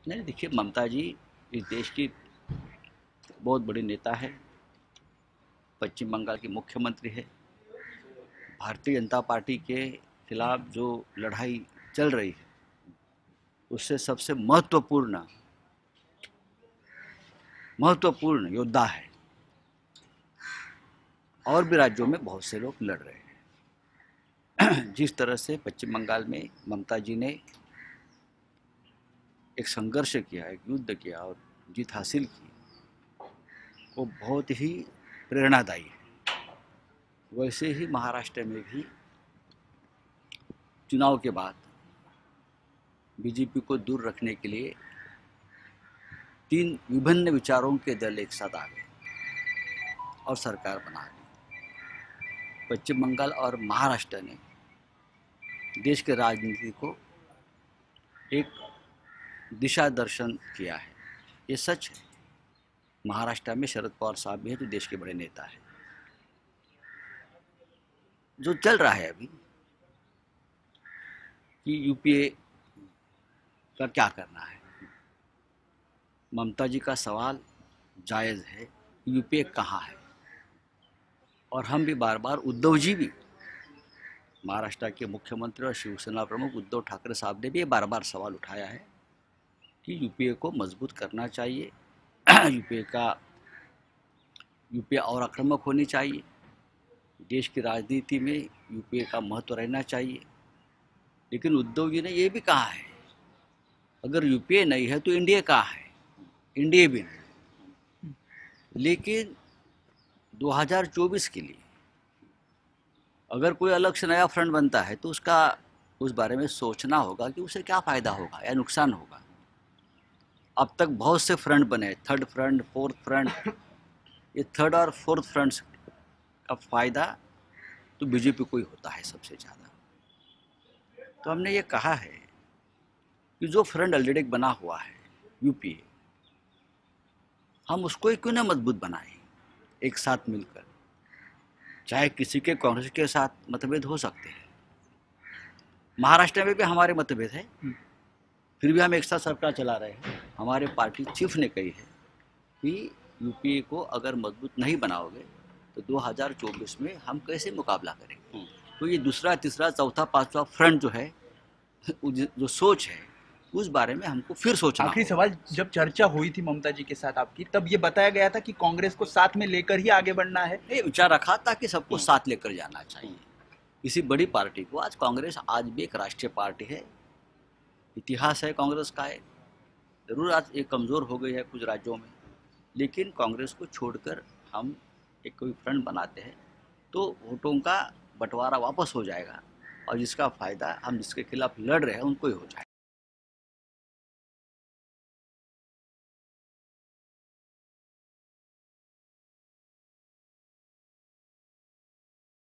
नहीं, देखिए, ममता जी इस देश की बहुत बड़ी नेता है, पश्चिम बंगाल की मुख्यमंत्री है। भारतीय जनता पार्टी के खिलाफ जो लड़ाई चल रही है उससे सबसे महत्वपूर्ण महत्वपूर्ण योद्धा है। और भी राज्यों में बहुत से लोग लड़ रहे हैं। जिस तरह से पश्चिम बंगाल में ममता जी ने एक संघर्ष किया, एक युद्ध किया और जीत हासिल की, वो बहुत ही प्रेरणादायी है। वैसे ही महाराष्ट्र में भी चुनाव के बाद बीजेपी को दूर रखने के लिए 3 विभिन्न विचारों के दल एक साथ आ गए और सरकार बना ली। पश्चिम बंगाल और महाराष्ट्र ने देश के राजनीति को एक दिशा दर्शन किया है। ये सच है। महाराष्ट्र में शरद पवार साहब भी हैं जो देश के बड़े नेता हैं। जो चल रहा है अभी कि यूपीए का क्या करना है, ममता जी का सवाल जायज़ है, यूपीए कहाँ है। और हम भी बार बार, उद्धव जी भी, महाराष्ट्र के मुख्यमंत्री और शिवसेना प्रमुख उद्धव ठाकरे साहब ने भी ये बार बार सवाल उठाया है कि यूपीए को मजबूत करना चाहिए। यूपीए और आक्रामक होनी चाहिए। देश की राजनीति में यूपीए का महत्व रहना चाहिए। लेकिन उद्धव जी ने ये भी कहा है, अगर यूपीए नहीं है तो एनडीए कहाँ है, एनडीए भी नहीं। लेकिन 2024 के लिए अगर कोई अलग से नया फ्रंट बनता है तो उस बारे में सोचना होगा कि उसे क्या फ़ायदा होगा या नुकसान होगा। अब तक बहुत से फ्रंट बने, थर्ड फ्रंट, फोर्थ फ्रंट। ये थर्ड और फोर्थ फ्रंट्स का फ़ायदा तो बीजेपी को ही होता है सबसे ज़्यादा। तो हमने ये कहा है कि जो फ्रंट ऑलरेडी बना हुआ है यूपीए, हम उसको ही क्यों ना मजबूत बनाएं एक साथ मिलकर। चाहे किसी के कांग्रेस के साथ मतभेद हो सकते हैं, महाराष्ट्र में भी हमारे मतभेद है, फिर भी हम एक साथ सरकार चला रहे हैं। हमारे पार्टी चीफ ने कही है कि यूपीए को अगर मजबूत नहीं बनाओगे तो 2024 में हम कैसे मुकाबला करेंगे। तो ये दूसरा, तीसरा, चौथा, पांचवा फ्रंट जो है, जो सोच है, उस बारे में हमको फिर सोचना आखिरी होगा। सवाल, जब चर्चा हुई थी ममता जी के साथ आपकी, तब ये बताया गया था कि कांग्रेस को साथ में लेकर ही आगे बढ़ना है। ये विचार रखा था कि सबको साथ लेकर जाना चाहिए। किसी बड़ी पार्टी को, आज कांग्रेस आज भी एक राष्ट्रीय पार्टी है, इतिहास है कांग्रेस का। है जरूर आज एक कमज़ोर हो गई है कुछ राज्यों में, लेकिन कांग्रेस को छोड़कर हम एक कोई फ्रंट बनाते हैं तो वोटों का बंटवारा वापस हो जाएगा और जिसका फ़ायदा हम जिसके खिलाफ लड़ रहे हैं उनको ही हो जाएगा।